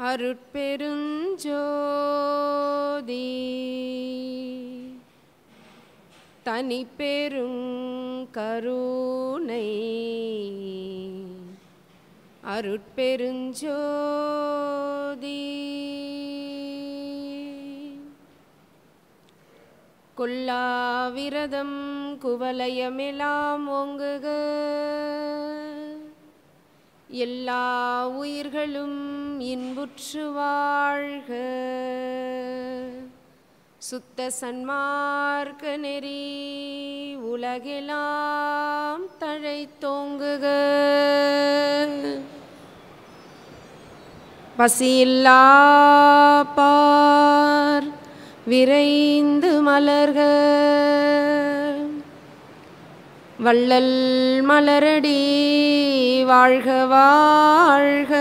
அருட்பெருஞ்சோதி தனிப்பெருங்கருணை அருட்பெருஞ்சோதி கொல்லாவிரதம் குவலயமெல்லாம் ஓங்குக எல்லா உயிர்களும் இன்புற்று வாழ்க சுத்த சன்மார்க்க நெறி உலகெல்லாம் தழைத்தோங்குக பசியில்லா பார் விரைந்து மலர்க வள்ளல் மலரடி வாழ்க வாழ்க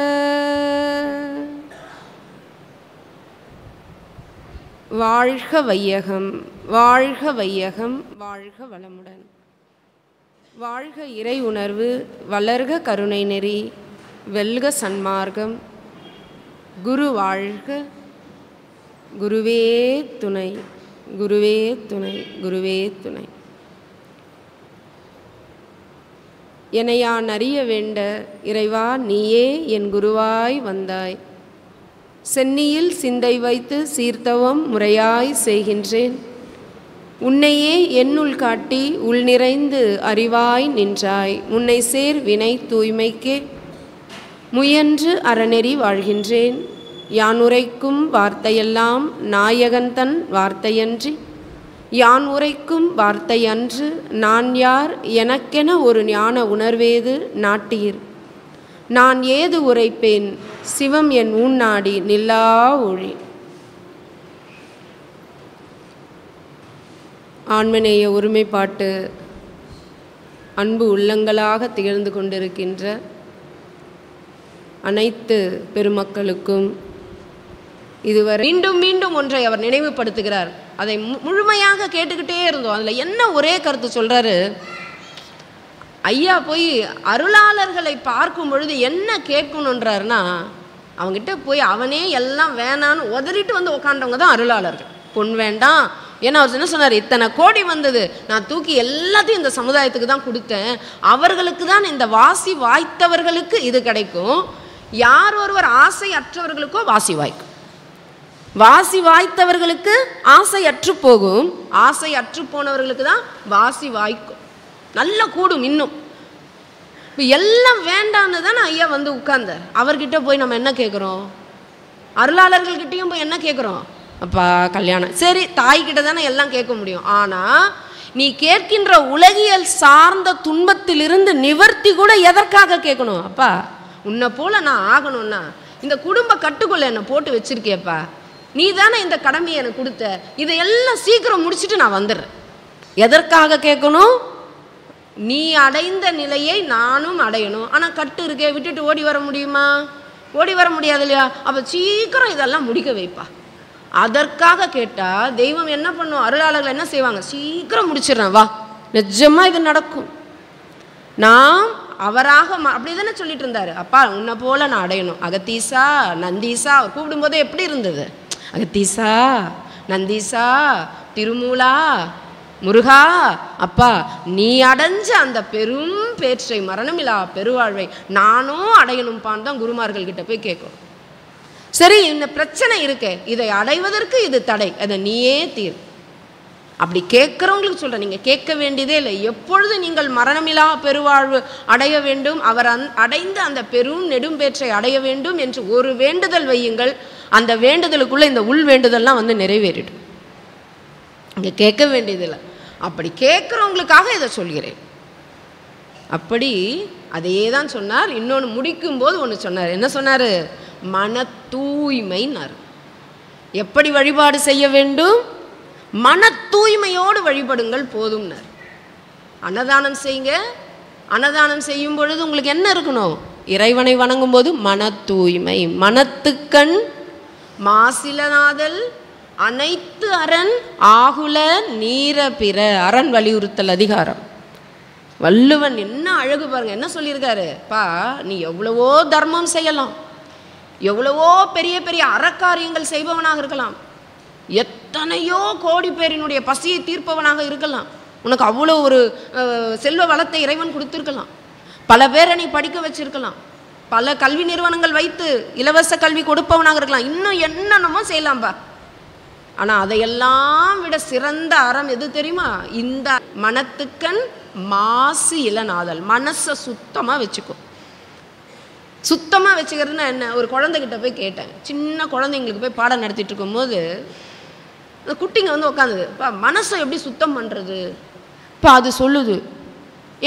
வாழ்க வையகம் வாழ்க வையகம் வாழ்க வளமுடன் வாழ்க இறை உணர்வு வளர்க கருணை நெறி வெல்க சன்மார்க்கம் குரு வாழ்க குருவே துணை குருவே துணை குருவே துணை எனையான் அறிய வேண்ட இறைவா நீயே என் குருவாய் வந்தாய் சென்னியில் சிந்தை வைத்து சீர்த்தவம் முறையாய் செய்கின்றேன் உன்னையே என்னுள் காட்டி உள் நிறைந்து அறிவாய் நின்றாய் முன்னை சேர் வினை தூய்மைக்கே முயன்று அறநெறி வாழ்கின்றேன் யான் உரைக்கும் வார்த்தையெல்லாம் நாயகன் தன் வார்த்தையன்றி யான் உரைக்கும் வார்த்தையன்று நான் யார் எனக்கென ஒரு ஞான உணர்வேது நாட்டீர் நான் ஏது உரைப்பேன் சிவம் என் ஊன்னாடி நில்லா ஒளி. ஆன்மநேய ஒருமைப்பாட்டு அன்பு உள்ளங்களாக திகழ்ந்து கொண்டிருக்கின்ற அனைத்து பெருமக்களுக்கும் இதுவரை மீண்டும் மீண்டும் ஒன்றை அவர் நினைவுபடுத்துகிறார். அதை முழுமையாக கேட்டுக்கிட்டே இருந்தோம். அதில் என்ன ஒரே கருத்து சொல்கிறாரு, ஐயா போய் அருளாளர்களை பார்க்கும் பொழுது என்ன கேட்கணுன்றாருன்னா, அவங்ககிட்ட போய் அவனே எல்லாம் வேணான்னு உதறிட்டு வந்து உக்காண்டவங்க தான் அருளாளர்கள். பொன் வேண்டாம், ஏன்னா அவர் என்ன சொன்னார், இத்தனை கோடி வந்தது நான் தூக்கி எல்லாத்தையும் இந்த சமுதாயத்துக்கு தான் கொடுத்தேன், அவர்களுக்கு தான் இந்த வாசி வாய்த்தவர்களுக்கு இது கிடைக்கும், யார் ஒருவர் ஆசை அற்றவர்களுக்கோ வாசி வாய்க்கும், வாசி வாய்த்தவர்களுக்கு ஆசை அற்று போகும், ஆசை அற்று போனவர்களுக்கு தான் வாசி வாய்க்கும், நல்ல கூடும். இன்னும் இப்போ எல்லாம் வேண்டான்னு தான் ஐயா வந்து உட்கார்ந்தார். அவர்கிட்ட போய் நம்ம என்ன கேட்குறோம், அருளாளர்கள்கிட்டையும் போய் என்ன கேட்குறோம், அப்பா கல்யாணம் சரி, தாய்கிட்ட தானே எல்லாம் கேட்க முடியும். ஆனால் நீ கேட்கின்ற உலகியல் சார்ந்த துன்பத்திலிருந்து நிவர்த்தி கூட எதற்காக கேட்கணும், அப்பா உன்னை போல நான் ஆகணும்னா இந்த குடும்ப கட்டுக்குள்ள என்னை போட்டு வச்சிருக்கேப்பா, நீ தானே இந்த கடமையை எனக்கு கொடுத்த, இதையெல்லாம் சீக்கிரம் முடிச்சுட்டு நான் வந்துடுறேன். எதற்காக கேட்கணும், நீ அடைந்த நிலையை நானும் அடையணும். ஆனால் கட்டு இருக்கே, விட்டுட்டு ஓடி வர முடியுமா, ஓடி வர முடியாது இல்லையா, அப்போ சீக்கிரம் இதெல்லாம் முடிக்க வைப்பா. அதற்காக கேட்டால் தெய்வம் என்ன பண்ணும், அருளாளர்கள் என்ன செய்வாங்க, சீக்கிரம் முடிச்சிடுறேன் வா, நிஜமாக இது நடக்கும். நாம் அவராக அப்படி தானே சொல்லிட்டு இருந்தாரு, அப்பா உன்னை போல நான் அடையணும். அகத்தீசா நந்தீசா அவர் கூப்பிடும்போது எப்படி இருந்தது, அகத்தீசா நந்தீசா திருமூலா முருகா, அப்பா நீ அடைஞ்ச அந்த பெரும் பேற்றை மரணமில்லா பெருவாழ்வை நானும் அடையணும்பான்னு தான் குருமார்கள் கிட்ட போய் கேட்கணும். சரி இந்த பிரச்சனை இருக்கே, இதை அடைவதற்கு இது தடை, அதை நீயே தீர். அப்படி கேட்குறவங்களுக்கு சொல்கிறேன், நீங்கள் கேட்க வேண்டியதே இல்லை. எப்பொழுது நீங்கள் மரணமில்லா பெருவாழ்வு அடைய வேண்டும், அவர் அடைந்த அந்த பெரும் நெடும்பேற்றை அடைய வேண்டும் என்று ஒரு வேண்டுதல் வையுங்கள். அந்த வேண்டுதலுக்குள்ளே இந்த உள் வேண்டுதல்லாம் வந்து நிறைவேறிடும். இங்கே கேட்க வேண்டியதில்லை. அப்படி கேட்குறவங்களுக்காக இதை சொல்கிறேன். அப்படி அதையே தான் சொன்னார். இன்னொன்று முடிக்கும்போது ஒன்று சொன்னார். என்ன சொன்னார், மன தூய்மைன்னார். எப்படி வழிபாடு செய்ய வேண்டும், மன தூய்மையோடு வழிபடுங்கள் போதும்னார். அன்னதானம் செய்யுங்க, அன்னதானம் செய்யும் பொழுது உங்களுக்கு என்ன இருக்கணும், இறைவனை வணங்கும் போது மன தூய்மை, மனத்துக்கண் மாசிலனாதல் அனைத்து அரண் ஆகுல நீர பிற, அரண் வலியுறுத்தல் அதிகாரம். வள்ளுவன் என்ன அழகு பாருங்க, என்ன சொல்லியிருக்காரு பா, நீ எவ்வளவோ தர்மம் செய்யலாம், எவ்வளவோ பெரிய பெரிய அறக்காரியங்கள் செய்பவனாக இருக்கலாம், எத்தனையோ கோடி பேரினுடைய பசியை தீர்ப்பவனாக இருக்கலாம், உனக்கு அவ்வளோ ஒரு செல்வ வளத்தை இறைவன் கொடுத்துருக்கலாம், பல பேரை நீ படிக்க வச்சிருக்கலாம், பல கல்வி நிறுவனங்கள் வைத்து இலவச கல்வி கொடுப்பவனாக இருக்கலாம், இன்னும் என்னென்னமோ செய்யலாம்பா. ஆனால் அதையெல்லாம் விட சிறந்த அறம் எது தெரியுமா? இந்த மனத்துக்கண் மாசு இளநாதல். மனசை சுத்தமாக வச்சுக்கோ. சுத்தமாக வச்சுக்கிறதுனா என்ன? ஒரு குழந்தைகிட்ட போய் கேட்டேன், சின்ன குழந்தைங்களுக்கு போய் பாடம் நடத்திட்டு இருக்கும்போது அந்த குட்டிங்க வந்து உட்காந்துது, இப்போ மனசை எப்படி சுத்தம் பண்ணுறது? இப்போ அது சொல்லுது,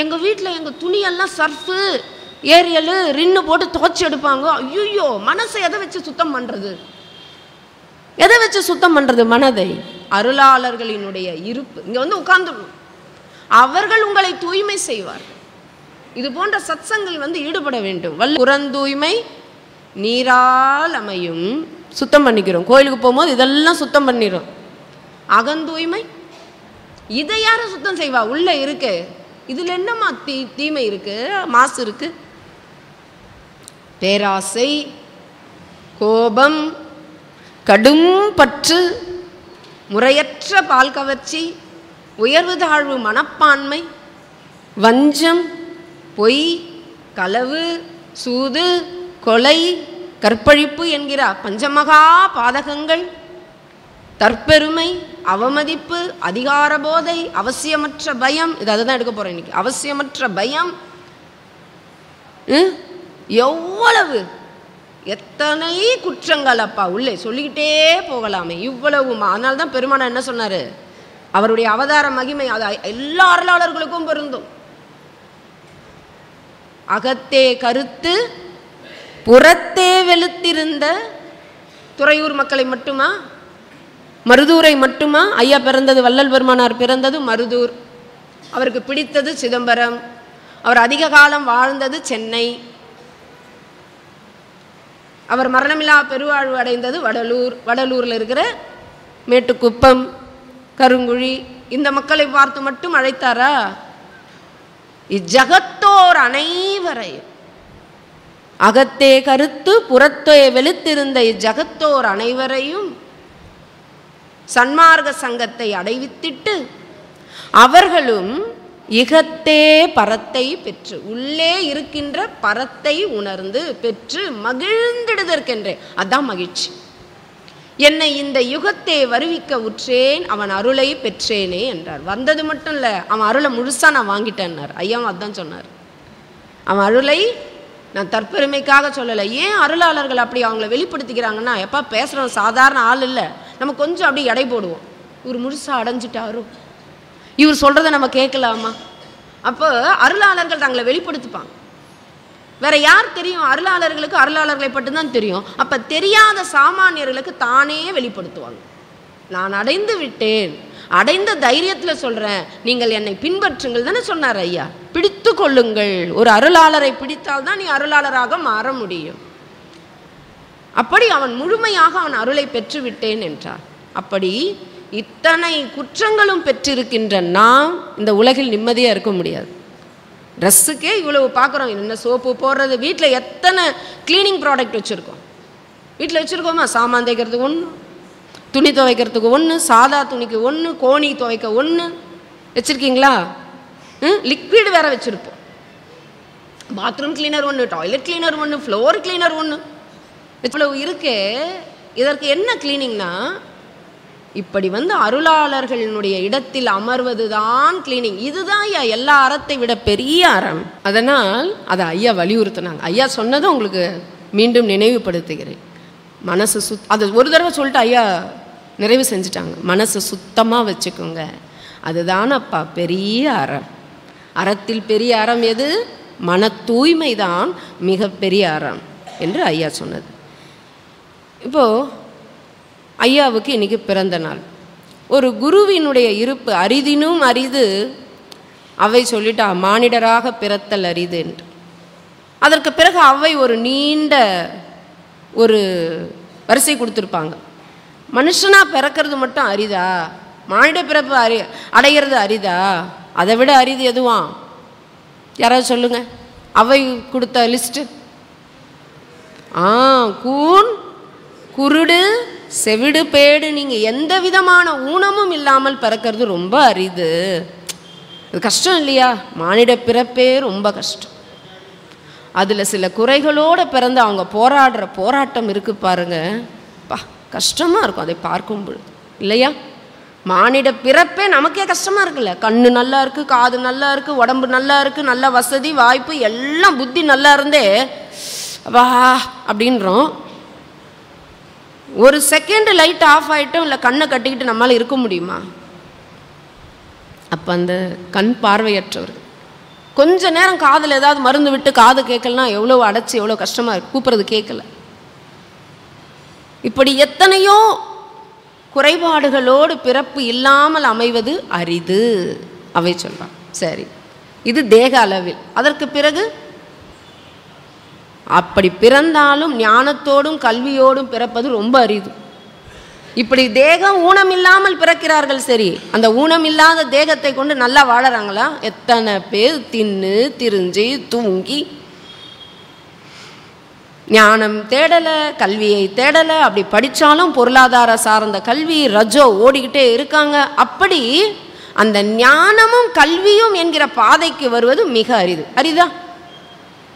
எங்கள் வீட்டில் எங்கள் துணியெல்லாம் சர்ஃபு ஏரியல் ரின்னு போட்டு துவைச்சி எடுப்பாங்க. ஐயோ, மனசை எதை வச்சு சுத்தம் பண்ணுறது? எதை வச்சு சுத்தம் பண்ணுறது மனதை? அருளாளர்களினுடைய இருப்பு இங்கே வந்து உட்கார்ந்துடணும், அவர்கள் உங்களை தூய்மை செய்வார். இது போன்ற சத்சங்கள் வந்து ஈடுபட வேண்டும். புறந்தூய்மை நீரால் அமையும். சுத்தம் பண்ணிக்கிறோம், கோயிலுக்கு போகும்போது இதெல்லாம் சுத்தம் பண்ணிடும். அகந்தூய்மை இதை யாரும் சுத்தம் செய்வா? உள்ள இருக்கு, இதில் என்னம்மா தீமை இருக்கு, மாசு இருக்கு? பேராசை, கோபம், கடும் பற்று, முறையற்ற பால் கவர்ச்சி, உயர்வு தாழ்வு மனப்பான்மை, வஞ்சம், பொய், களவு, சூது, கொலை, கற்பழிப்பு என்கிற பஞ்சமகா பாதகங்கள், தற்பெருமை, அவமதிப்பு, அதிகார போதை, அவசியமற்ற பயம். இது அதுதான் எடுக்க போகிறேன் இன்னைக்கு. அவசியமற்ற பயம் எவ்வளவு, எத்தனை குற்றங்கள் அப்பா உள்ளே சொல்லிக்கிட்டே போகலாமே, இவ்வளவு. அதனால தான் பெருமானா என்ன சொன்னார்? அவருடைய அவதார மகிமை அது எல்லா அருளாளர்களுக்கும் பொருந்தும். அகத்தே கருத்து புறத்தே வெளுத்திருந்த துறையூர் மக்களை மட்டுமா, மருதூரை மட்டுமா? ஐயா பிறந்தது, வள்ளல் பெருமானார் பிறந்தது மருதூர், அவருக்கு பிடித்தது சிதம்பரம், அவர் அதிக காலம் வாழ்ந்தது சென்னை, அவர் மரணமில்லா பெருவாழ்வு அடைந்தது வடலூர், வடலூரில் இருக்கிற மேட்டுக்குப்பம், கருங்குழி, இந்த மக்களை பார்த்து மட்டும் அழைத்தாரா? இஜகத்தோர் அனைவரையும், அகத்தே கருத்து புறத்தே வெளுத்திருந்த இஜகத்தோர் அனைவரையும் சன்மார்க்க சங்கத்தை அடைவித்திட்டு அவர்களும் இகத்தே பரத்தை பெற்று, உள்ளே இருக்கின்ற பரத்தை உணர்ந்து பெற்று மகிழ்ந்திடுதற்கென்றே. அதான் மகிழ்ச்சி. என்னை இந்த யுகத்தே வருவிக்க உற்றேன், அவன் அருளை பெற்றேனே என்றார். வந்தது மட்டும் இல்லை, அவன் அருளை முழுசாக நான் வாங்கிட்டேன்னார். ஐயாவும் அதுதான் சொன்னார். அவன் அருளை நான் தற்பெருமைக்காக சொல்லலை. ஏன் அருளாளர்கள் அப்படி அவங்கள வெளிப்படுத்திக்கிறாங்கன்னா, எப்போ பேசுகிறோம் சாதாரண ஆள் இல்லை, நம்ம கொஞ்சம் அப்படி எடை போடுவோம். இவர் முழுசாக அடைஞ்சிட்டாரோ, இவர் சொல்கிறத நம்ம கேட்கலாமா? அப்போ அருளாளர்கள் தங்களை வெளிப்படுத்திப்பாங்க. வேற யார் தெரியும்? அருளாளர்களுக்கு அருளாளர்களை மட்டும்தான் தெரியும். அப்போ தெரியாத சாமானியர்களுக்கு தானே வெளிப்படுத்துவாங்க. நான் அடைந்து விட்டேன், அடைந்த தைரியத்தில் சொல்கிறேன், நீங்கள் என்னை பின்பற்றுங்கள் தானே சொன்னார் ஐயா. பிடித்து கொள்ளுங்கள். ஒரு அருளாளரை பிடித்தால்தான் நீ அருளாளராக மாற முடியும். அப்படி அவன் முழுமையாக அவன் அருளை பெற்றுவிட்டேன் என்றார். அப்படி இத்தனை குற்றங்களும் பெற்றிருக்கின்ற நாம் இந்த உலகில் நிம்மதியாக இருக்க முடியாது. ட்ரெஸ்ஸுக்கே இவ்வளவு பார்க்குறோம், என்ன சோப்பு போடுறது, வீட்டில் எத்தனை க்ளீனிங் ப்ராடக்ட் வச்சுருக்கோம். வீட்டில் வச்சுருக்கோமா? சாமான் தேய்க்கிறதுக்கு ஒன்று, துணி துவைக்கிறதுக்கு ஒன்று, சாதா துணிக்கு ஒன்று, கோணி துவைக்க ஒன்று வச்சுருக்கீங்களா? லிக்விட் வேறு வச்சுருப்போம். பாத்ரூம் கிளீனர் ஒன்று, டாய்லெட் கிளீனர் ஒன்று, ஃப்ளோர் கிளீனர் ஒன்று, இவ்வளவு இருக்கே. இதற்கு என்ன கிளீனிங்னா, இப்படி வந்து அருளாளர்களினுடைய இடத்தில் அமர்வது தான் கிளீனிங். இதுதான் ஐயா எல்லா அறத்தை விட பெரிய அறம். அதனால் அதை ஐயா வலியுறுத்தினாங்க. ஐயா சொன்னதை உங்களுக்கு மீண்டும் நினைவுபடுத்துகிறேன். மனசு அதை ஒரு தடவை சொல்லிட்டு ஐயா நிறைவு செஞ்சுட்டாங்க. மனசை சுத்தமாக வச்சுக்கோங்க, அதுதான் அப்பா பெரிய அறம். அறத்தில் பெரிய அறம் எது? மன தூய்மை தான் மிகப்பெரிய அறம் என்று ஐயா சொன்னது. இப்போது ஐயாவுக்கு இன்றைக்கி பிறந்த நாள். ஒரு குருவினுடைய இருப்பு அரிதினும் அரிது. அவை சொல்லிட்டா மானிடராக பிறத்தல் அரிது என்று. அதற்கு பிறகு அவை ஒரு நீண்ட ஒரு வரிசை கொடுத்துருப்பாங்க. மனுஷனாக பிறக்கிறது மட்டும் அரிதா, மானிட பிறப்பு அடைகிறது அரிதா, அதை விட அரிது எதுவாம்? யாராவது சொல்லுங்க, அவை கொடுத்த லிஸ்ட்டு. கூன், குருடு, செவிடு, பேடு, நீங்கள் எந்த விதமான ஊனமும் இல்லாமல் பிறக்கிறது ரொம்ப அரிது. இது கஷ்டம் இல்லையா? மானிட பிறப்பே ரொம்ப கஷ்டம். அதில் சில குறைகளோடு பிறந்து அவங்க போராடுற போராட்டம் இருக்குது பாருங்க, கஷ்டமாக இருக்கும் அதை பார்க்கும் பொழுது, இல்லையா? மானிட பிறப்பே நமக்கே கஷ்டமாக இருக்குல்ல. கண்ணு நல்லா இருக்குது, காது நல்லா இருக்குது, உடம்பு நல்லா இருக்குது, நல்ல வசதி வாய்ப்பு எல்லாம், புத்தி நல்லா இருந்தே வா அப்படின்றோம். ஒரு செகண்ட் லைட் ஆஃப் ஆகிட்டோம், இல்லை கண்ணை கட்டிக்கிட்டு நம்மளால் இருக்க முடியுமா? அப்போ அந்த கண் பார்வையற்றவர் கொஞ்ச நேரம் காதில் ஏதாவது மருந்து விட்டு காது கேட்கலனா எவ்வளோ அடைச்சி எவ்வளோ கஷ்டமாக இருக்குது, கூப்பிட்றது கேட்கல. இப்படி எத்தனையோ குறைபாடுகளோடு பிறப்பு இல்லாமல் அமைவது அரிது அவை சொல்றான். சரி, இது தேக அளவில். அதற்கு பிறகு அப்படி பிறந்தாலும் ஞானத்தோடும் கல்வியோடும் பிறப்பது ரொம்ப அரிது. இப்படி தேகம் ஊனம் இல்லாமல் பிறக்கிறார்கள். சரி, அந்த ஊனம் இல்லாத தேகத்தை கொண்டு நல்லா வாழறாங்களா? எத்தனை பேர் தின்னு திரிஞ்சு தூங்கி ஞானம் தேடலை, கல்வியை தேடலை. அப்படி படித்தாலும் பொருளாதார சார்ந்த கல்வி ரஜோ ஓடிக்கிட்டே இருக்காங்க. அப்படி அந்த ஞானமும் கல்வியும் என்கிற பாதைக்கு வருவது மிக அரிது. அரிதா?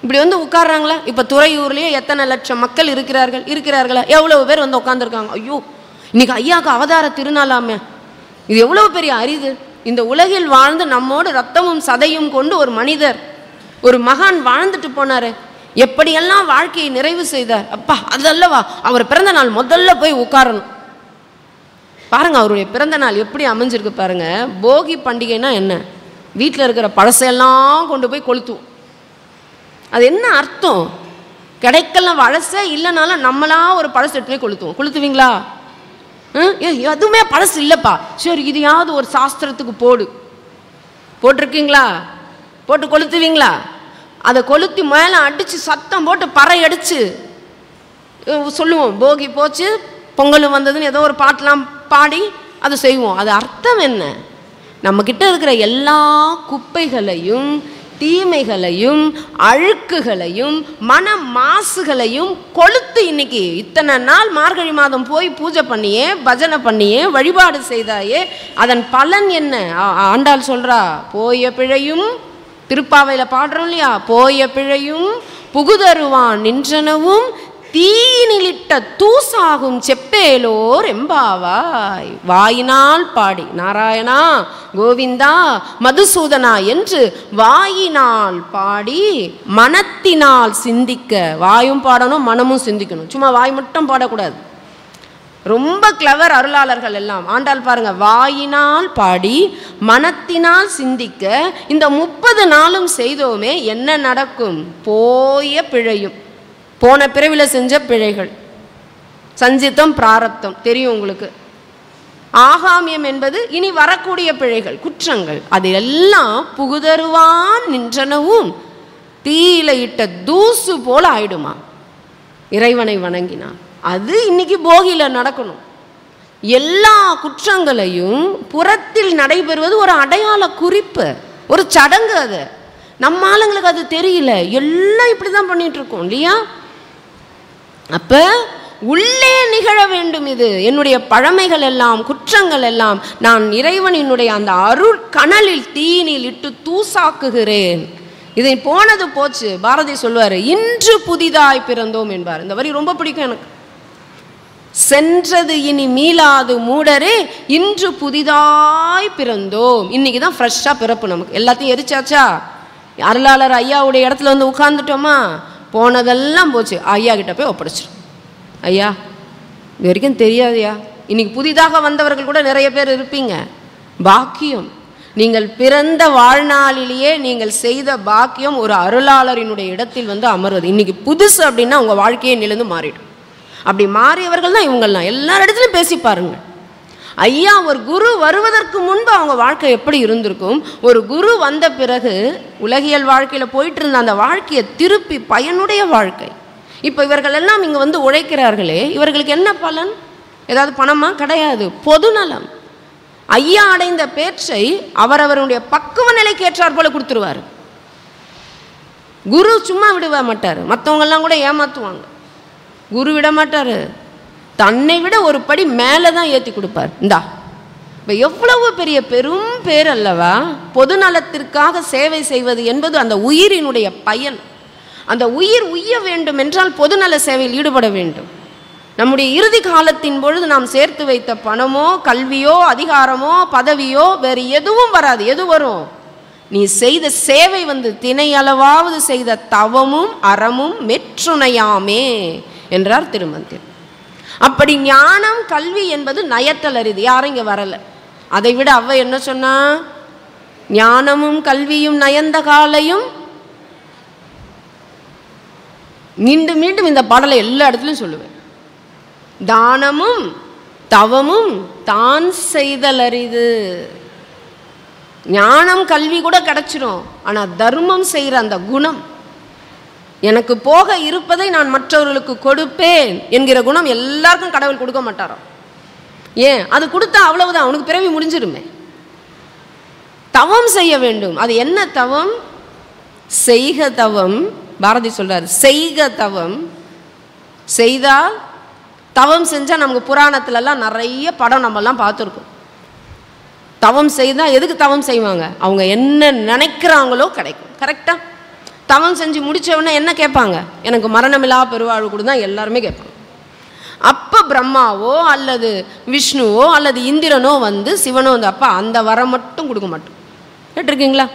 இப்படி வந்து உட்கார்றாங்களா? இப்போ துறையூர்லேயே எத்தனை லட்சம் மக்கள் இருக்கிறார்களா? எவ்வளவு பேர் வந்து உட்காந்துருக்காங்க. ஐயோ, இன்னைக்கு ஐயாவுக்கு அவதார திருநாளாமே, இது எவ்வளவு பெரிய அரிது. இந்த உலகில் வாழ்ந்து நம்மோடு ரத்தமும் சதையும் கொண்டு ஒரு மனிதர், ஒரு மகான் வாழ்ந்துட்டு போனாரு. எப்படியெல்லாம் வாழ்க்கையை நிறைவு செய்தார். அப்பா, அதல்லவா அவர் பிறந்த நாள், முதல்ல போய் உட்காரணும். பாருங்க அவருடைய பிறந்த நாள் எப்படி அமைஞ்சிருக்கு பாருங்க. போகி பண்டிகைனா என்ன? வீட்டில் இருக்கிற பழசையெல்லாம் கொண்டு போய் கொளுத்துவோம். அது என்ன அர்த்தம்? கிடைக்கலாம் பழசே இல்லைனாலும் நம்மளா ஒரு பழசு எடுத்து போய் கொளுத்துவோம். கொளுத்துவீங்களா? எதுவுமே பழசு இல்லைப்பா, சரி இதையாவது ஒரு சாஸ்திரத்துக்கு போட்டிருக்கீங்களா? போட்டு கொளுத்துவீங்களா? அதை கொளுத்தி மேலே அடித்து சத்தம் போட்டு பறை அடித்து சொல்லுவோம், போகி போச்சு பொங்கலும் வந்ததுன்னு ஏதோ ஒரு பாட்டெலாம் பாடி அதை செய்வோம். அது அர்த்தம் என்ன? நம்மக்கிட்ட இருக்கிற எல்லா குப்பைகளையும், தீமைகளையும், அழுக்குகளையும், மன மாசுகளையும் கொளுத்து இன்னைக்கு இத்தனை நாள் மார்கழி மாதம் போய் பூஜை பண்ணியே, பஜனை பண்ணியே, வழிபாடு செய்தாயே, அதன் பலன் என்ன? ஆண்டாள் சொல்றா, போய பிழையும், திருப்பாவையில் பாடுறோம் இல்லையா, போய பிழையும் புகுதருவான் நின்றனவும் தீயினிலிட்ட தூசாகும் செப்பேலோர் எம்பாவாய். வாயினால் பாடி நாராயணா கோவிந்தா மதுசூதனா என்று வாயினால் பாடி மனத்தினால் சிந்திக்க. வாயும் பாடணும், மனமும் சிந்திக்கணும். சும்மா வாய் மட்டும் பாடக்கூடாது. ரொம்ப கிளவர் அருளாளர்கள் எல்லாம். ஆண்டாள் பாருங்க, வாயினால் பாடி மனத்தினால் சிந்திக்க. இந்த 30 நாளும் செய்தோமே என்ன நடக்கும்? போய பிழையும், போன பிறவில செஞ்ச பிழைகள், சஞ்சித்தம் பிராரப்தம் தெரியும் உங்களுக்கு. ஆகாமியம் என்பது இனி வரக்கூடிய பிழைகள், குற்றங்கள். அதெல்லாம் புகுதருவான் நின்றனவும் தீயில இட்ட தூசு போல ஆயிடுமா இறைவனை வணங்கினான். அது இன்னைக்கு போகியில நடக்கணும். எல்லா குற்றங்களையும் புறத்தில் நடைபெறுவது ஒரு அடையாள குறிப்பு, ஒரு சடங்கு. அது நம்ம ஆளுங்களுக்கு அது தெரியல, எல்லாம் இப்படிதான் பண்ணிட்டு இருக்கோம் இல்லையா? அப்ப உள்ளே நிகழ வேண்டும். இது என்னுடைய பழமைகள் எல்லாம், குற்றங்கள் எல்லாம் நான் இறைவனினுடைய அந்த அருள் கனலில் தீயினில் இட்டு தூசாக்குகிறேன். இதை போனது போச்சு. பாரதி சொல்வாரு, இன்று புதிதாய் பிறந்தோம் என்பார். இந்த வரி ரொம்ப பிடிக்கும் எனக்கு. சென்றது இனி மீளாது மூடரே இன்று புதிதாய் பிறந்தோம். இன்னைக்கு தான் ஃப்ரெஷ்ஷாக பிறப்பு. நமக்கு எல்லாத்தையும் எரிச்சாச்சா? அருளாளர் ஐயாவுடைய இடத்துல வந்து உட்கார்ந்துட்டோமா, போனதெல்லாம் போச்சு. ஐயா கிட்ட போய் ஒப்படைச்சிடும். ஐயா இது வரைக்கும் தெரியாதையா, இன்னைக்கு புதிதாக வந்தவர்கள் கூட நிறைய பேர் இருப்பீங்க. பாக்கியம், நீங்கள் பிறந்த வாழ்நாளிலேயே நீங்கள் செய்த பாக்கியம் ஒரு அருளாளரினுடைய இடத்தில் வந்து அமர்வது. இன்னைக்கு புதுசு அப்படின்னா உங்கள் வாழ்க்கையை நிலந்து மாறிடும். அப்படி மாறியவர்கள் தான் இவங்கள்லாம். எல்லா இடத்துலையும் பேசி பாருங்கள். ஐயா ஒரு குரு வருவதற்கு முன்பு அவங்க வாழ்க்கை எப்படி இருந்திருக்கும், ஒரு குரு வந்த பிறகு உலகியல் வாழ்க்கையில் போயிட்டு இருந்த அந்த வாழ்க்கையை திருப்பி பயனுடைய வாழ்க்கை. இப்போ இவர்கள் எல்லாம் இங்கே வந்து உழைக்கிறார்களே, இவர்களுக்கு என்ன பலன்? ஏதாவது பணமா? கிடையாது, பொதுநலம். ஐயா அடைந்த பேற்றை அவரவருடைய பக்குவ நிலைக்கு ஏற்றார் போல கொடுத்துருவார். குரு சும்மா விட மாட்டார். மற்றவங்கெல்லாம் கூட ஏமாற்றுவாங்க, குரு விட மாட்டார். தன்னை விட ஒரு படி மேலே தான் ஏற்றி கொடுப்பார். இந்தா இப்போ எவ்வளவு பெரிய பெரும் பேர் அல்லவா பொது நலத்திற்காக சேவை செய்வது என்பது. அந்த உயிரினுடைய பயன். அந்த உயிர் உய்ய வேண்டும் என்றால் பொதுநல சேவையில் ஈடுபட வேண்டும். நம்முடைய இறுதி காலத்தின் பொழுது நாம் சேர்த்து வைத்த பணமோ கல்வியோ அதிகாரமோ பதவியோ வேறு எதுவும் வராது. எது வரும்? நீ செய்த சேவை தினை அளவாவது செய்த தவமும் அறமும் மெற்றுணையாமே என்றார் திருமந்திரம். அப்படி ஞானம் கல்வி என்பது நயத்தல் அரிது. யாரும் இங்கே வரலை. அதை விட அவ்வை என்ன சொன்னா? ஞானமும் கல்வியும் நயந்த காலையும். மீண்டும் மீண்டும் இந்த பாடலை எல்லா இடத்துலையும் சொல்லுவேன். தானமும் தவமும் தான் செய்தல் அரிது. ஞானம் கல்வி கூட கிடைச்சிடும், ஆனால் தர்மம் செய்கிற அந்த குணம், எனக்கு போக இருப்பதை நான் மற்றவர்களுக்கு கொடுப்பேன் என்கிற குணம் எல்லாருக்கும் கடவுள் கொடுக்க மாட்டாரோ. ஏன்? அது கொடுத்தா அவ்வளவுதான், அவனுக்கு பிறவி முடிஞ்சிருமே. தவம் செய்ய வேண்டும். அது என்ன தவம்? செய்க தவம். பாரதி சொல்றார், செய்க தவம். செய்தால் தவம் செஞ்சால் நமக்கு புராணத்துலலாம் நிறைய படம் நம்மெல்லாம் பார்த்துருக்கோம். தவம் செய்தால் எதுக்கு தவம் செய்வாங்க? அவங்க என்ன நினைக்கிறாங்களோ கிடைக்கும். கரெக்டாக தவம் செஞ்சு முடித்தவொடனே என்ன கேட்பாங்க? எனக்கு மரணமில்லா பெருவாழ்வு கூட தான் எல்லாருமே கேட்பாங்க. அப்போ பிரம்மாவோ அல்லது விஷ்ணுவோ அல்லது இந்திரனோ சிவனோ அப்பா அந்த வரம் மட்டும் கொடுக்க மாட்டோம். கேட்டிருக்கீங்களா?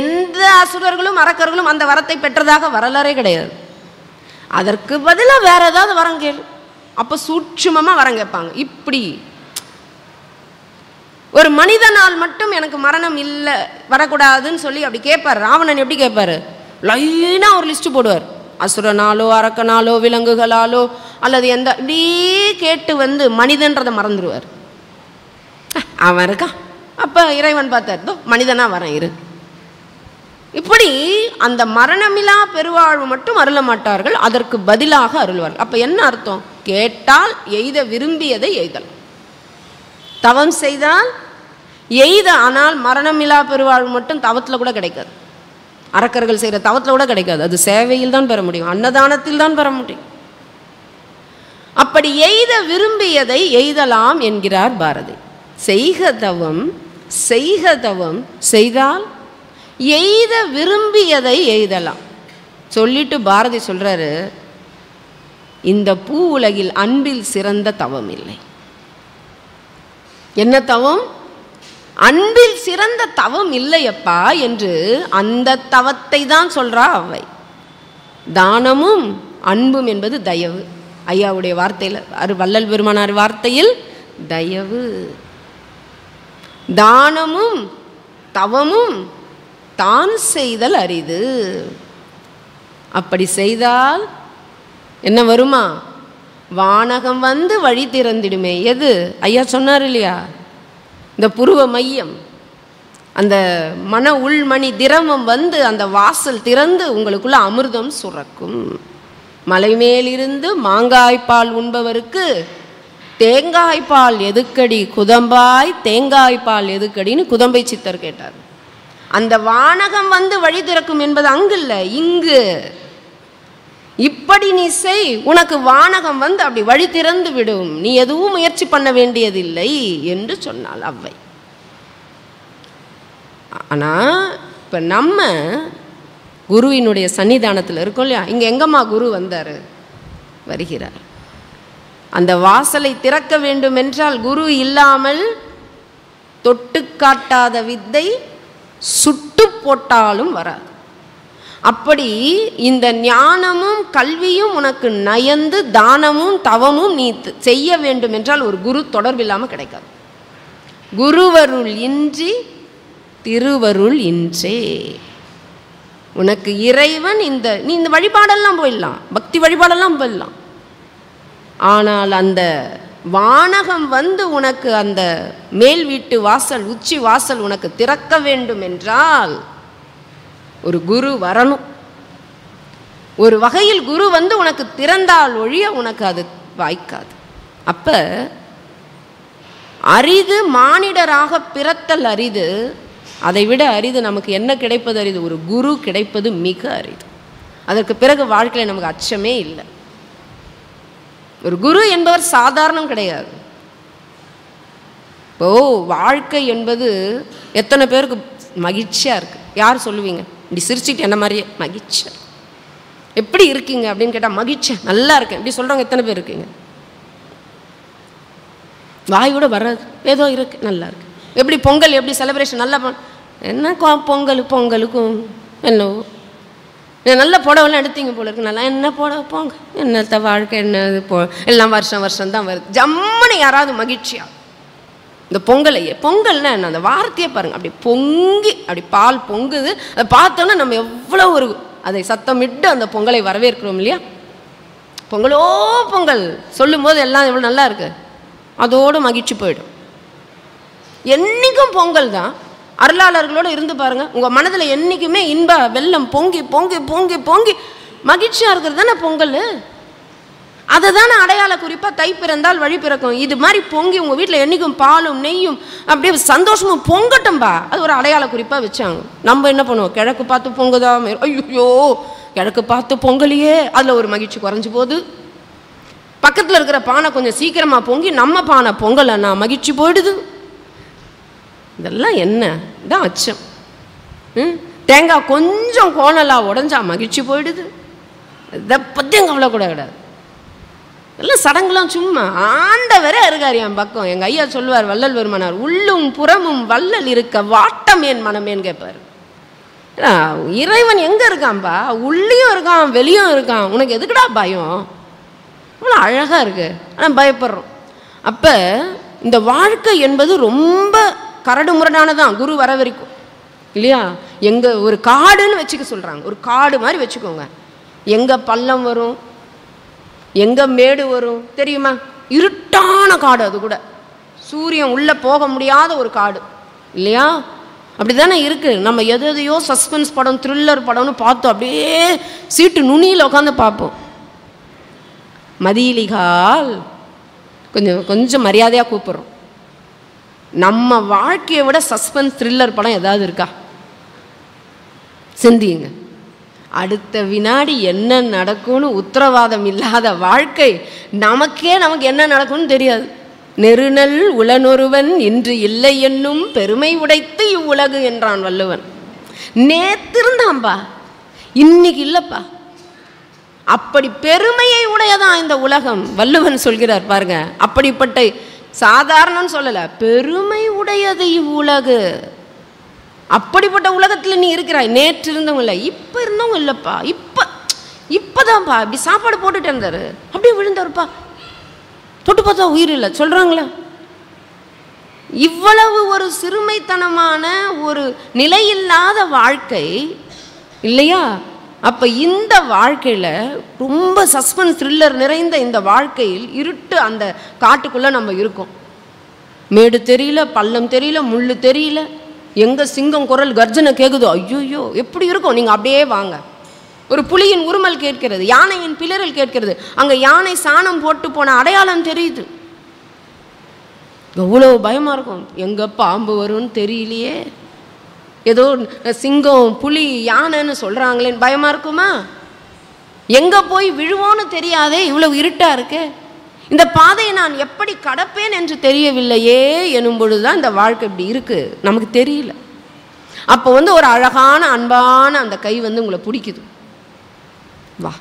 எந்த அசுரர்களும் அரக்கர்களும் அந்த வரத்தை பெற்றதாக வரலாறே கிடையாது. அதற்கு பதிலாக வேற ஏதாவது வரம் கேளு. அப்போ சூட்சுமமாக வரம் கேட்பாங்க. இப்படி ஒரு மனிதனால் மட்டும் எனக்கு மரணம் இல்லை வரக்கூடாதுன்னு சொல்லி அப்படி கேட்பார். ராவணன் எப்படி கேட்பாரு? லைனாக ஒரு லிஸ்ட்டு போடுவார். அசுரனாலோ அரக்கனாலோ விலங்குகளாலோ அல்லது எந்த இப்படி கேட்டு மனிதன்றதை மறந்துடுவார். அவன் இருக்கான். அப்போ இறைவன் பார்த்தார், தோ மனிதனா வரேன் இரு. இப்படி அந்த மரணமில்லா பெருவாழ்வு மட்டும் அருள மாட்டார்கள், அதற்கு பதிலாக அருள்வார்கள். அப்போ என்ன அர்த்தம்? கேட்டால் எய்த விரும்பியதை எய்தல். தவம் செய்தால் எய்த. ஆனால் மரணமில்லா பெருவாழ்வு மட்டும் தவத்தில் கூட கிடைக்காது. அரக்கர்கள் செய்கிற தவத்தில் கூட கிடைக்காது. அது சேவையில் தான் பெற முடியும், அன்னதானத்தில் தான் பெற முடியும். அப்படி எய்த விரும்பியதை எய்தலாம் என்கிறார் பாரதி. செய்க தவம் செய்க தவம் செய்தால் எய்த விரும்பியதை எய்தலாம் சொல்லிட்டு பாரதி சொல்றாரு, இந்த பூ உலகில் அன்பில் சிறந்த தவம் இல்லை. என்ன தவம்? அன்பில் சிறந்த தவம் இல்லையப்பா என்று அந்த தவத்தை தான் சொல்றா அவை. தானமும் அன்பும் என்பது தயவு. ஐயாவுடைய வார்த்தையில், வள்ளல் பெருமானார் வார்த்தையில் தயவு. தானமும் தவமும் தான் செய்தல் அரிது. அப்படி செய்தால் என்ன வருமா? வானகம் வழி திறந்திடுமே. எது? ஐயா சொன்னார் இல்லையா, இந்த புருவ மையம், அந்த மன உள்மணி திரவம் அந்த வாசல் திறந்து உங்களுக்குள்ள அமிர்தம் சுரக்கும். மலைமேலிருந்து மாங்காய்ப்பால் உண்பவருக்கு தேங்காய்ப்பால் எதுக்கடி குதம்பாய், தேங்காய்ப்பால் எதுக்கடின்னு குதம்பை சித்தர் கேட்டார். அந்த வானகம் வழி திறக்கும் என்பது அங்கு இல்லை, இங்கு. இப்படி நீ செய், உனக்கு வானகம் அப்படி வழி திறந்து விடும், நீ எதுவும் முயற்சி பண்ண வேண்டியதில்லை என்று சொன்னாள் அவ்வை. ஆனால் இப்போ நம்ம குருவினுடைய சன்னிதானத்தில் இருக்கோம் இல்லையா, இங்கே எங்கம்மா குரு வந்தார்? வருகிறார். அந்த வாசலை திறக்க வேண்டும் என்றால் குரு இல்லாமல் தொட்டு காட்டாத வித்தை சுட்டு போட்டாலும் வராது. அப்படி இந்த ஞானமும் கல்வியும் உனக்கு நயந்து தானமும் தவமும் நீ செய்ய வேண்டும் என்றால் ஒரு குரு தொடர்பில்லாமல் கிடைக்காது. குருவருள் இன்றி திருவருள் இன்றே. உனக்கு இறைவன் நீ இந்த வழிபாடெல்லாம் போயிடலாம், பக்தி வழிபாடெல்லாம் போயிடலாம். ஆனால் அந்த வானகம் உனக்கு அந்த மேல் வீட்டு வாசல், உச்சி வாசல் உனக்கு திறக்க வேண்டும் என்றால் ஒரு குரு வரணும். ஒரு வகையில் குரு உனக்கு திறந்தால் ஒழிய உனக்கு அது வாய்க்காது. அப்ப அரிது மானிடராக பிறத்தல் அரிது, அதை விட அரிது நமக்கு என்ன கிடைப்பது அரிது? ஒரு குரு கிடைப்பது மிக அரிது. அதற்கு பிறகு வாழ்க்கையில் நமக்கு அச்சமே இல்லை. ஒரு குரு என்பவர் சாதாரணம் கிடையாது. இப்போ வாழ்க்கை என்பது எத்தனை பேருக்கு மகிழ்ச்சியாக இருக்குது? யார் சொல்லுவீங்க? இப்படி சிரிச்சுட்டு என்ன மாதிரியே மகிழ்ச்சியாக எப்படி இருக்கீங்க அப்படின்னு கேட்டால் மகிழ்ச்சியாக நல்லா இருக்கேன் இப்படி சொல்கிறவங்க எத்தனை பேர் இருக்கீங்க? வாயோட வராது, ஏதோ இருக்கு நல்லா இருக்கு. எப்படி பொங்கல் எப்படி செலிப்ரேஷன் நல்லா என்ன பொங்கலுக்கும் என்னவோ நல்ல புடவெல்லாம் எடுத்தீங்க போல இருக்கு, நல்லா என்ன புடவை போங்க, என்னத்த வாழ்க்கை என்ன எல்லாம் வருஷம் தான் வருது. ஜம்முன்னு யாராவது மகிழ்ச்சியா இந்த பொங்கல்னா என்ன? அந்த வார்த்தையே பாருங்க, அப்படி பொங்கி அப்படி பால் பொங்குது, அதை பார்த்தோன்னா நம்ம எவ்வளோ ஒரு அதை சத்தமிட்டு அந்த பொங்கலை வரவேற்கிறோம் இல்லையா? பொங்கலோ பொங்கல் சொல்லும் போது எல்லாம் எவ்வளோ நல்லா இருக்கு, அதோடு மகிழ்ச்சி போயிடும். என்றைக்கும் பொங்கல் தான். அருளாளர்களோடு இருந்து பாருங்கள், உங்கள் மனதில் என்றைக்குமே இன்ப வெள்ளம் பொங்கி பொங்கி பொங்கி பொங்கி மகிழ்ச்சியாக இருக்கிறது தானே பொங்கல். அதை தானே அடையாள குறிப்பாக தை பிறந்தால் வழி பிறக்கும். இது மாதிரி பொங்கி உங்கள் வீட்டில் என்றைக்கும் பாலும் நெய்யும் அப்படியே சந்தோஷமும் பொங்கட்டும்பா, அது ஒரு அடையாள குறிப்பாக வச்சாங்க. நம்ம என்ன பண்ணுவோம்? கிழக்கு பார்த்து பொங்குதா, ஐயோ கிழக்கு பார்த்து பொங்கலையே, அதில் ஒரு மகிழ்ச்சி குறைஞ்சி போகுது. பக்கத்தில் இருக்கிற பானை கொஞ்சம் சீக்கிரமாக பொங்கி நம்ம பானை பொங்கலைன்னா மகிழ்ச்சி போயிடுது. இதெல்லாம் என்ன? இதான் அச்சம். தேங்காய் கொஞ்சம் கோணலாக உடஞ்சா மகிழ்ச்சி போயிடுது. இதை பற்றியும் கவலை கூட கிடையாது. எல்லாம் சடங்குலாம் சும்மா. ஆண்டவரே இருக்கார் என் பக்கம். எங்கள் ஐயா சொல்லுவார், வள்ளல் பெருமானார், உள்ளும் புறமும் வள்ளல் இருக்க வாட்டம் என் மனமேன்னு கேட்பார். இறைவன் எங்கே இருக்கான்பா? உள்ளேயும் இருக்கான் வெளியும் இருக்கான், உனக்கு எதுக்குடா பயம்? அவ்வளோ அழகாக இருக்கு, ஆனால் பயப்படுறோம். அப்போ இந்த வாழ்க்கை என்பது ரொம்ப கரடு முரடானதான் குரு வர வரைக்கும் இல்லையா? எங்கே ஒரு காடுன்னு வச்சுக்க சொல்கிறாங்க, ஒரு காடு மாதிரி வச்சுக்கோங்க. எங்கே பள்ளம் வரும், எங்கே மேடு வரும் தெரியுமா? இருட்டான காடு, அது கூட சூரியன் உள்ளே போக முடியாத ஒரு காடு இல்லையா? அப்படி தானே இருக்குது. நம்ம எதையோ சஸ்பென்ஸ் படம் த்ரில்லர் படம்னு பார்த்தோம், அப்படியே சீட்டு நுனியில் உட்காந்து பார்ப்போம். மதியிலிகால் கொஞ்சம் மரியாதையாக கூப்பிட்றோம். நம்ம வாழ்க்கையை விட சஸ்பென்ஸ் த்ரில்லர் படம் ஏதாவது இருக்கா? சிந்தியுங்க. அடுத்த வினாடி என்ன நடக்கும்னு உத்தரவாதம் இல்லாத வாழ்க்கை. நமக்கு என்ன நடக்கும்னு தெரியாது. நெருநல் உளனொருவன் இன்று இல்லை என்னும் பெருமை உடைத்து இவ்வுலகு என்றான் வள்ளுவன். நேத்திருந்தான்பா, இன்னைக்கு இல்லைப்பா. அப்படி பெருமையை உடையதான் இந்த உலகம். வள்ளுவன் சொல்கிறார் பாருங்க, அப்படிப்பட்ட சாதாரணன்னு சொல்லலை, பெருமை உடையது இவ்வுலகு. அப்படிப்பட்ட உலகத்தில் நீ இருக்கிறாய். நேற்று இருந்தவங்க இல்லை, இப்போ இருந்தவங்க இல்லைப்பா. இப்போதான்ப்பா இப்படி சாப்பாடு போட்டுட்டு இருந்தார், அப்படியே விழுந்தாருப்பா, தொட்டு பார்த்தா உயிர் இல்லை சொல்கிறாங்களே. இவ்வளவு ஒரு சிறுமைத்தனமான ஒரு நிலையில்லாத வாழ்க்கை இல்லையா? அப்போ இந்த வாழ்க்கையில் ரொம்ப சஸ்பென்ஸ் த்ரில்லர் நிறைந்த இந்த வாழ்க்கையில் இருட்டு அந்த காட்டுக்குள்ளே நம்ம இருக்கோம். மேடு தெரியல, பள்ளம் தெரியல, முள் தெரியல, எங்கே சிங்கம் குரல் கர்ஜனை கேட்குதோ, ஐயோயோ எப்படி இருக்கும். நீங்கள் அப்படியே வாங்க. ஒரு புலியின் உருமல் கேட்கிறது, யானையின் பிளறல் கேட்கிறது, அங்கே யானை சாணம் போட்டு போன அடையாளம் தெரியுது. எவ்வளோ பயமாக இருக்கும். எங்கே பாம்பு வரும்னு தெரியலையே, ஏதோ சிங்கம் புலி யானைன்னு சொல்கிறாங்களேன்னு பயமாக இருக்குமா? எங்கே போய் விழுவோன்னு தெரியாதே, இவ்வளவு இருட்டாக இருக்கு. இந்த பாதையை நான் எப்படி கடப்பேன் என்று தெரியவில்லையே எனும் பொழுதுதான் இந்த வாழ்க்கை இப்படி இருக்குது, நமக்கு தெரியல. அப்போ ஒரு அழகான அன்பான அந்த கை உங்களை பிடிக்குது. வா,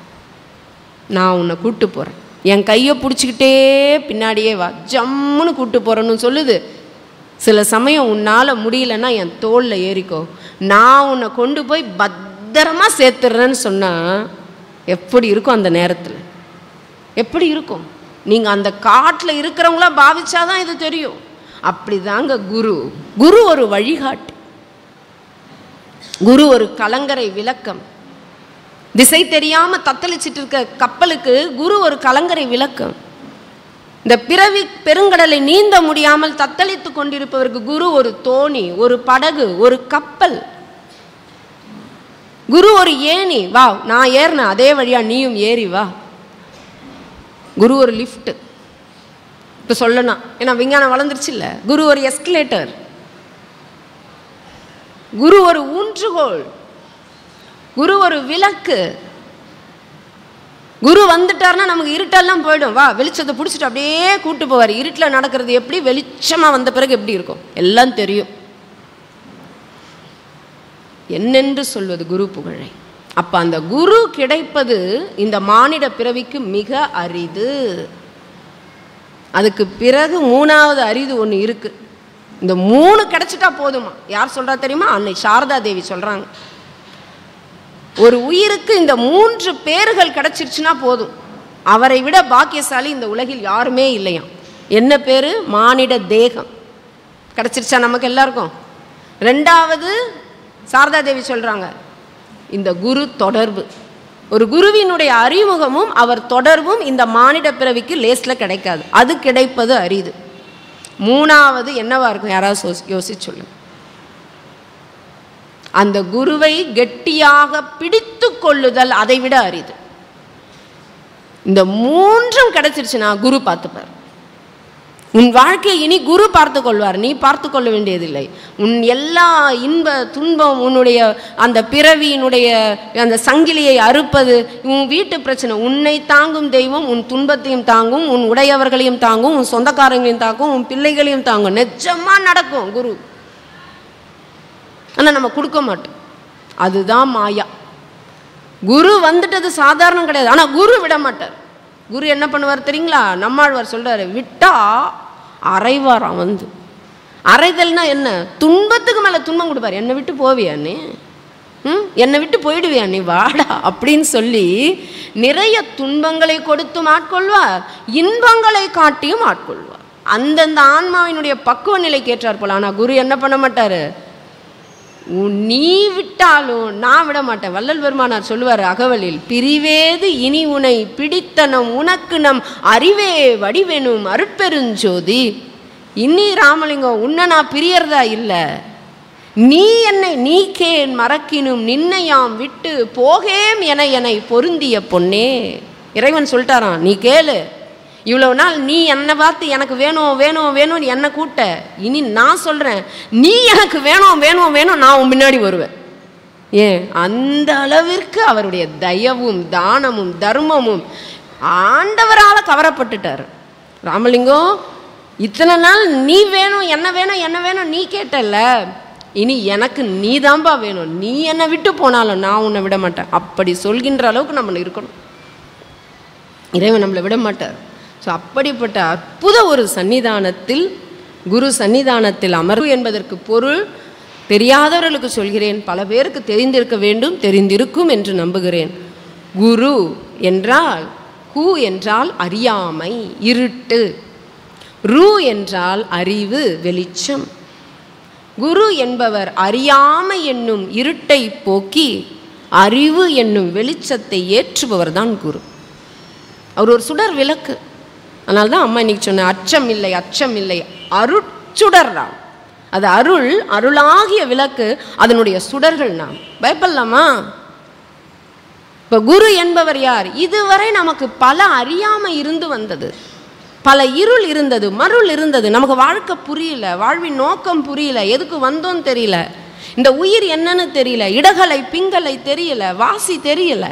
நான் உன்னை கூப்பிட்டு போகிறேன், என் கையை பிடிச்சிக்கிட்டே பின்னாடியே வா, ஜம்முன்னு கூப்பிட்டு போகிறேன்னு சொல்லுது. சில சமயம் உன்னால் முடியலன்னா என் தோளில் ஏறிக்கோ, நான் உன்னை கொண்டு போய் பத்திரமா சேர்த்துடுறேன்னு சொன்னால் எப்படி இருக்கும் அந்த நேரத்தில்? எப்படி இருக்கும்? நீங்கள் அந்த காட்டில் இருக்கிறவங்களா பாவிச்சாதான் இது தெரியும். அப்படி தாங்க குரு ஒரு வழிகாட்டு, குரு ஒரு கலங்கரை விளக்கம். திசை தெரியாமல் தத்தளிச்சிட்டு இருக்க கப்பலுக்கு குரு ஒரு கலங்கரை விளக்கம். இந்த பிறவி பெருங்கடலை நீந்த முடியாமல் தத்தளித்து கொண்டிருப்பவருக்கு குரு ஒரு தோணி, ஒரு படகு, ஒரு கப்பல். குரு ஒரு ஏணி, வா நான் ஏறின அதே வழியா நீயும் ஏறி வா. குரு ஒரு லிஃப்ட், இப்போ சொல்லணும், ஏன்னா விஞ்ஞானம் வளர்ந்துருச்சு இல்லை. குரு ஒரு எஸ்கலேட்டர். குரு ஒரு ஊன்றுகோல், குரு ஒரு விளக்கு. குரு வந்துட்டார்னா நமக்கு இருட்டெல்லாம் போயிடும். வா, வெளிச்சத்தை பிடிச்சிட்டு அப்படியே கூட்டு போவார். இருட்டில் நடக்கிறது எப்படி, வெளிச்சமாக வந்த பிறகு எப்படி இருக்கும் எல்லாம் தெரியும். என்னென்று சொல்வது குரு புகழை. அப்போ அந்த குரு கிடைப்பது இந்த மானிட பிறவிக்கு மிக அரிது. அதுக்கு பிறகு 3வது அரிது ஒன்று இருக்கு. இந்த 3 கிடைச்சிட்டா போதுமா? யார் சொல்றா தெரியுமா? அன்னை சாரதா தேவி சொல்றாங்க. ஒரு உயிருக்கு இந்த 3 பேர்கள் கிடைச்சிருச்சுன்னா போதும், அவரை விட பாக்கியசாலி இந்த உலகில் யாருமே இல்லையாம். என்ன பேரு? மானிட தேகம் கிடைச்சிருச்சா நமக்கு எல்லாருக்கும். 2வது சாரதா தேவி சொல்றாங்க, இந்த குரு தொடர்பு. ஒரு குருவினுடைய அறிமுகமும் அவர் தொடர்பும் இந்த மானிட பிறவிக்கு லேஸ்ல கிடைக்காது, அது கிடைப்பது அரிது. 3வது என்னவா இருக்கும்? யாராவது யோசிச்சு சொல்லுங்க. அந்த குருவை கெட்டியாக பிடித்து கொள்ளுதல் அதை விட அரிது. இந்த 3ம் கிடைச்சிருச்சுன்னா குரு பார்த்துப்பார். உன் வாழ்க்கையை இனி குரு பார்த்து கொள்வார், நீ பார்த்து கொள்ள வேண்டியதில்லை. உன் எல்லா இன்ப துன்பம், உன்னுடைய அந்த பிறவியினுடைய அந்த சங்கிலியை அறுப்பது, உன் வீட்டு பிரச்சனை, உன்னை தாங்கும் தெய்வம் உன் துன்பத்தையும் தாங்கும், உன் உடையவர்களையும் தாங்கும், உன் சொந்தக்காரங்களையும் தாங்கும், உன் பிள்ளைகளையும் தாங்கும். நிஜமா நடக்கும் குரு. ஆனால் நம்ம கொடுக்க மாட்டோம். அதுதான் மாயா. குரு வந்துட்டது சாதாரணம் கிடையாது. ஆனால் குரு விட மாட்டார். குரு என்ன பண்ணுவார் தெரியுங்களா? நம்மாழ்வார் சொல்றாரு, விட்டா அரைவாராம். வந்து அரைதல்னா என்ன? துன்பத்துக்கு மேலே துன்பம் கொடுப்பார். என்னை விட்டு போவியா நீ, என்னை விட்டு போயிடுவியா நீ, வாடா அப்படின்னு சொல்லி நிறைய துன்பங்களை கொடுத்தும் ஆட்கொள்வார், இன்பங்களை காட்டியும் ஆட்கொள்வார். அந்தந்த ஆன்மாவினுடைய பக்குவ நிலைக்கு ஏற்றார் போல. ஆனால் குரு என்ன பண்ண மாட்டார்? நீ விட்டாலும் நான் விட மாட்டேன். வள்ளல் பெருமானார் சொல்லுவார் அகவலில், பிரிவேது இனி உனை பிடித்தனம் உனக்கு நம் அறிவே வடிவெனும் அருட்பெருஞ்சோதி. இன்னி ராமலிங்கம், உன்னை நான் பிரியறதா இல்லை, நீ என்னை நீக்கேன் மறக்கினும் நின்னையாம் விட்டு போகேம் என என்னை பொருந்திய பொன்னே. இறைவன் சொல்லிட்டாராம், நீ கேளு, இவ்வளவு நாள் நீ என்னை பார்த்து எனக்கு வேணும் வேணும் வேணும்னு என்னை கூட்ட, இனி நான் சொல்கிறேன், நீ எனக்கு வேணும் வேணும் வேணும், நான் உன் முன்னாடி வருவேன். ஏன்? அந்த அளவிற்கு அவருடைய தயவும் தானமும் தர்மமும் ஆண்டவரால் கவரப்பட்டுட்டார். ராமலிங்கம், இத்தனை நாள் நீ வேணும் என்ன வேணும் என்ன வேணும் நீ கேட்டல, இனி எனக்கு நீ தான்பா வேணும், நீ என்னை விட்டு போனாலும் நான் உன்னை விட மாட்டேன். அப்படி சொல்கின்ற அளவுக்கு நம்ம இருக்கணும். இறைவன் நம்மளை விட மாட்டார். ஸோ அப்படிப்பட்ட அற்புத ஒரு சன்னிதானத்தில், குரு சன்னிதானத்தில் அமர்வு என்பதற்கு பொருள் தெரியாதவர்களுக்கு சொல்கிறேன், பல பேருக்கு தெரிந்திருக்க வேண்டும், தெரிந்திருக்கும் என்று நம்புகிறேன். குரு என்றால், கு என்றால் அறியாமை இருட்டு, ரு என்றால் அறிவு வெளிச்சம். குரு என்பவர் அறியாமை என்னும் இருட்டை போக்கி அறிவு என்னும் வெளிச்சத்தை ஏற்றுபவர் தான் குரு. அவர் ஒரு சுடர் விளக்கு. அதனால தான் அம்மா இன்னைக்கு சொன்ன, அச்சம் இல்லை அச்சம் இல்லை, அருட்சுடர் தான். அது அருள், அருளாகிய விளக்கு, அதனுடைய சுடர்கள் நாம். பயப்படலாமா? இப்போ குரு என்பவர் யார்? இதுவரை நமக்கு பல அறியாமை இருந்து வந்தது, பல இருள் இருந்தது, மருள் இருந்தது. நமக்கு வாழ்க்கை புரியல, வாழ்வின் நோக்கம் புரியல, எதுக்கு வந்தோன்னு தெரியல, இந்த உயிர் என்னன்னு தெரியல, இடகலை பிங்கலை தெரியல, வாசி தெரியல,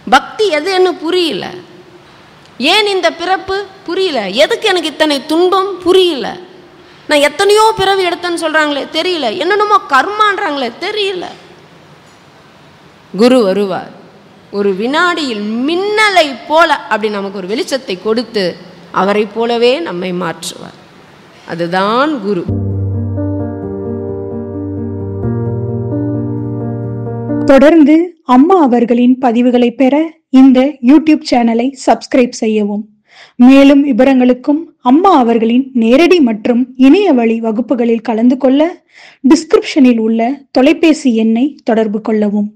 பக்தி எதுன்னு புரியல, ஏன் இந்த பிறப்பு புரியல, எதுக்கு எனக்கு இத்தனை துன்பம் புரியல, நான் எத்தனையோ பிறவி எடுத்தேன்னு சொல்றாங்களே தெரியல, என்னென்னமோ கர்மான்றாங்களே தெரியல. குரு வருவார், ஒரு வினாடியில் மின்னலை போல அப்படி நமக்கு ஒரு வெளிச்சத்தை கொடுத்து அவரை போலவே நம்மை மாற்றுவார். அதுதான் குரு. தொடர்ந்து அம்மா அவர்களின் பதிவுகளை பெற இந்த யூடியூப் சேனலை சப்ஸ்கிரைப் செய்யவும். மேலும் விவரங்களுக்கும் அம்மா அவர்களின் நேரடி மற்றும் இணைய வழி வகுப்புகளில் கலந்து கொள்ள டிஸ்கிரிப்ஷனில் உள்ள தொலைபேசி எண்ணை தொடர்பு கொள்ளவும்.